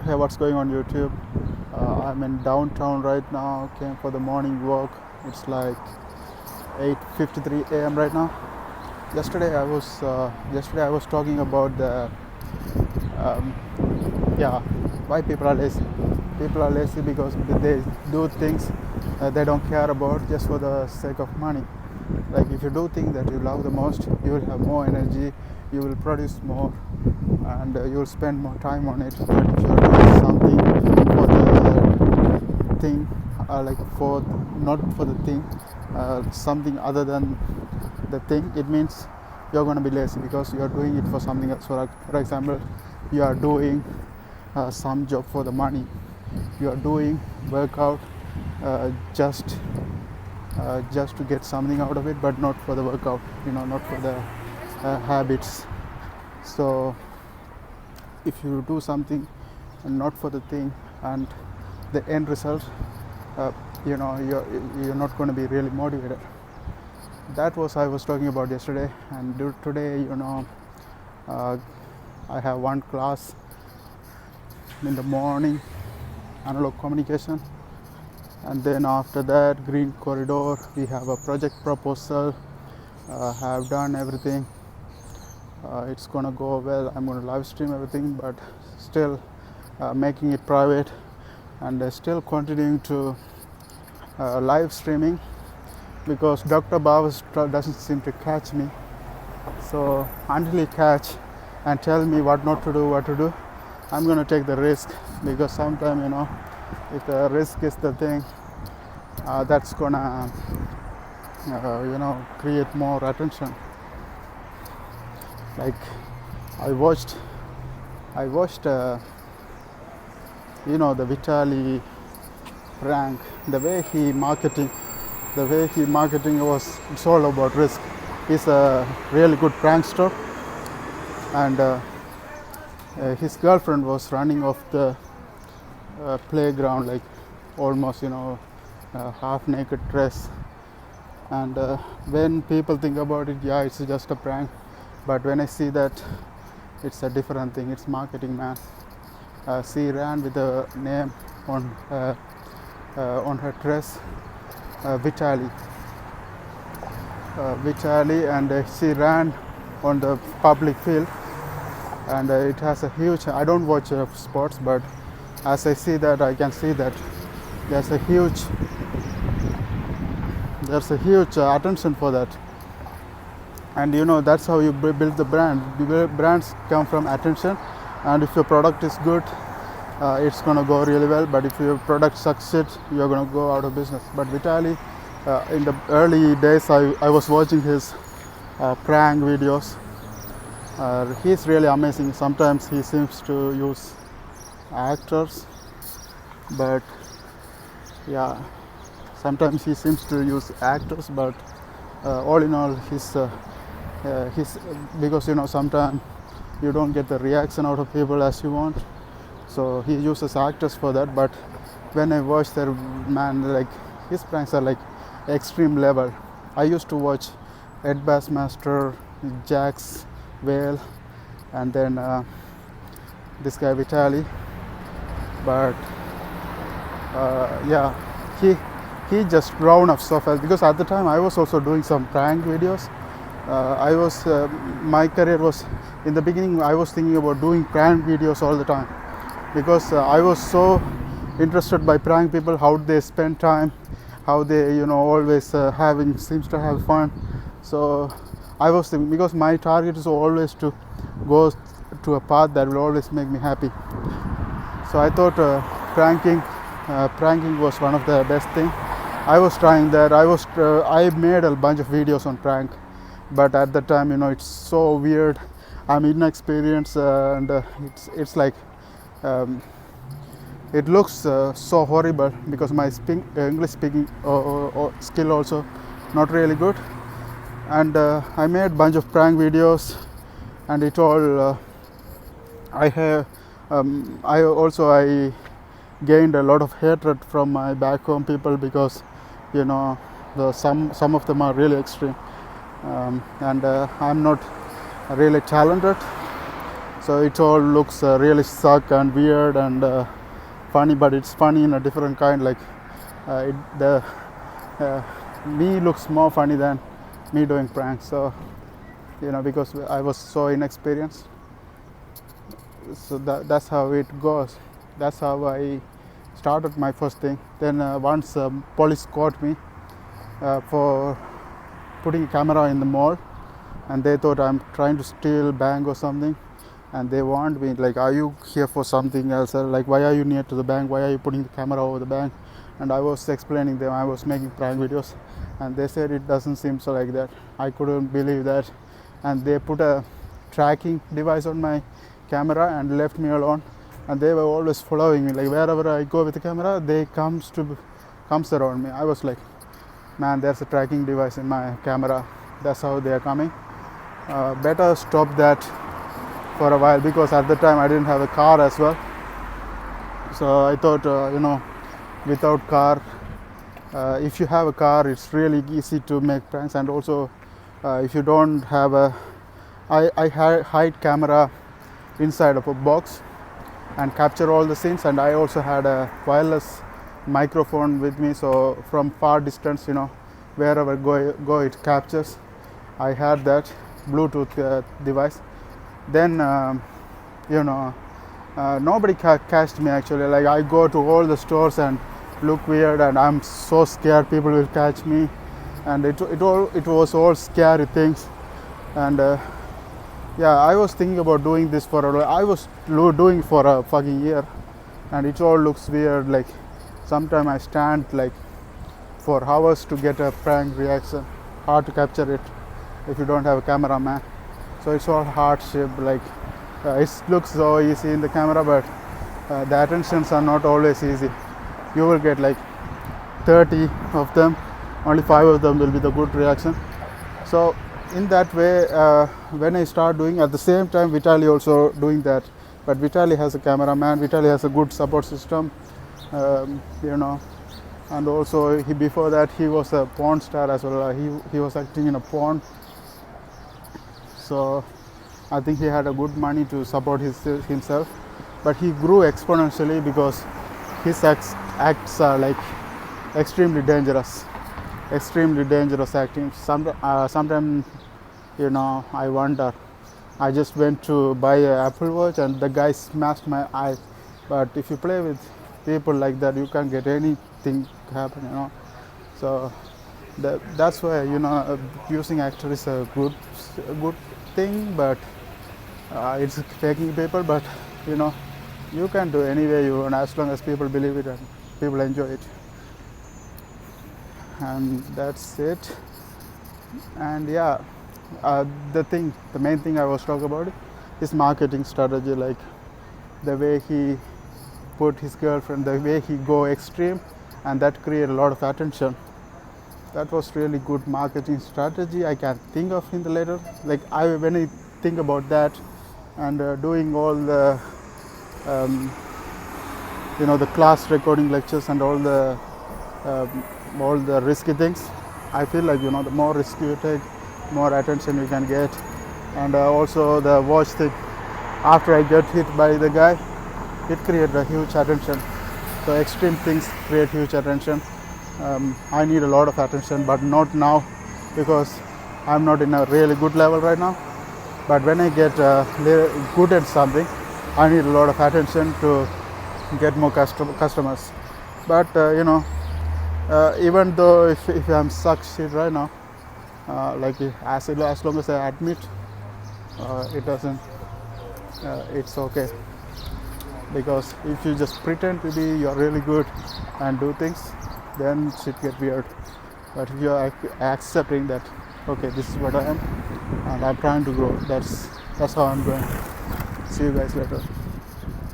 Hey, what's going on YouTube? I'm in downtown right now. Came for the morning walk. It's like 8:53 a.m. right now. Yesterday I was talking about the um, yeah, why people are lazy. People are lazy because they do things they don't care about just for the sake of money. Like if you do things that you love the most, you will have more energy, you will produce more, and you will spend more time on it. But if you are doing something for the thing, like for not for the thing, something other than the thing, it means you're going to be lazy because you are doing it for something else. For example, you are doing some job for the money. You are doing workout uh, just just to get something out of it, but not for the workout. Not for the habits. So if you do something and not for the thing and the end result, uh, you're not going to be really motivated. That was I was talking about yesterday, and today, uh, I have one class in the morning, analog communication, and then after that, green corridor, we have a project proposal. Have done everything. It's gonna go well. I'm gonna live stream everything, but still making it private, and still continuing to live streaming because Dr. Bhavas doesn't seem to catch me. So until he catch and tell me what not to do, what to do, I'm gonna take the risk, because sometimes if the risk is the thing, that's gonna create more attention. Like I watched the Vitaly prank. The way he marketing was, it's all about risk. He's a really good prankster, and his girlfriend was running off the playground, like almost half naked dress. And when people think about it, yeah, it's just a prank. But when I see that, it's a different thing. It's marketing, man. She ran with a name on her dress, Vitaly, and she ran on the public field, and it has a huge. I don't watch sports, but as I see that, I can see that there's a huge attention for that. And that's how you build the brand. Brands come from attention, and if your product is good, it's gonna go really well. But if your product succeeds, you're gonna go out of business. But Vitaly, in the early days, I was watching his prank videos. He's really amazing. Sometimes he seems to use actors, but yeah, sometimes he seems to use actors. But all in all, he's because sometimes you don't get the reaction out of people as you want, so he uses actors for that. But when I watch that man, like his pranks are like extreme level. I used to watch Ed Bassmaster, Jax Whale, and then this guy Vitaly. But yeah, he just grown up so fast, because at the time I was also doing some prank videos. My career was, in the beginning, I was thinking about doing prank videos all the time, because I was so interested by prank people, how they spend time, how they always seems to have fun. So I was thinking, because my target is always to go to a path that will always make me happy. So I thought pranking was one of the best thing. I was trying that. I made a bunch of videos on prank, but at the time, it's so weird. I'm inexperienced, and it's like it looks so horrible, because my English speaking skill also not really good. And I made a bunch of prank videos, and it all I gained a lot of hatred from my back home people, because some of them are really extreme, and I'm not really talented. So it all looks really suck and weird and funny, but it's funny in a different kind. Like the me looks more funny than me doing pranks. So because I was so inexperienced. So that's how it goes. That's how I started my first thing. Then once police caught me for putting a camera in the mall, and they thought I'm trying to steal bank or something, and they warned me like, are you here for something else? Like, why are you near to the bank? Why are you putting the camera over the bank? And I was explaining them I was making prank videos, and they said it doesn't seem so like that. I couldn't believe that, and they put a tracking device on my camera and left me alone. And they were always following me, like wherever I go with the camera, they comes around me. I was like, man, there's a tracking device in my camera. That's how they are coming. Better stop that for a while, because at the time I didn't have a car as well. So I thought, without car, if you have a car, it's really easy to make pranks. And also, if you don't have I hide camera inside of a box and capture all the scenes. And I also had a wireless microphone with me, so from far distance, wherever go it captures. I had that Bluetooth device. Then nobody catched me actually. Like, I go to all the stores and look weird, and I'm so scared people will catch me. And it was all scary things. And I was thinking about doing this for I was doing for a fucking year, and it all looks weird. Like, sometimes I stand like for hours to get a prank reaction. Hard to capture it if you don't have a cameraman. So it's all hardship. Like, it looks so easy in the camera, but the attentions are not always easy. You will get like 30 of them, only 5 of them will be the good reaction. So in that way, when I start doing, at the same time Vitaly also doing that, but Vitaly has a cameraman, Vitaly has a good support system, and also before that he was a porn star as well. He was acting in a porn, so I think he had a good money to support himself. But he grew exponentially because his acts are like extremely dangerous acting. Sometimes I wonder. I just went to buy an Apple Watch and the guy smashed my eye. But if you play with people like that, you can't get anything happen. So that's why using actor is a good thing, but it's faking people. But you can do anyway you want, as long as people believe it and people enjoy it. And that's it. And the main thing I was talking about is marketing strategy. Like, the way he put his girlfriend, the way he go extreme, and that create a lot of attention. That was really good marketing strategy. I can think of in the later. Like, when I think about that and doing all the the class recording lectures and all the risky things, I feel like the more risk you take, more attention you can get. And also the watch thing, after I get hit by the guy, it created a huge attention. So extreme things create huge attention. I need a lot of attention, but not now, because I'm not in a really good level right now. But when I get good at something, I need a lot of attention to get more customers. But even though if I'm suck shit right now, as long as I admit, it doesn't, it's okay. Because if you just pretend to be you're really good and do things, then shit get weird. But if you're accepting that, okay, this is what I am and I'm trying to grow, that's how I'm going. See you guys later.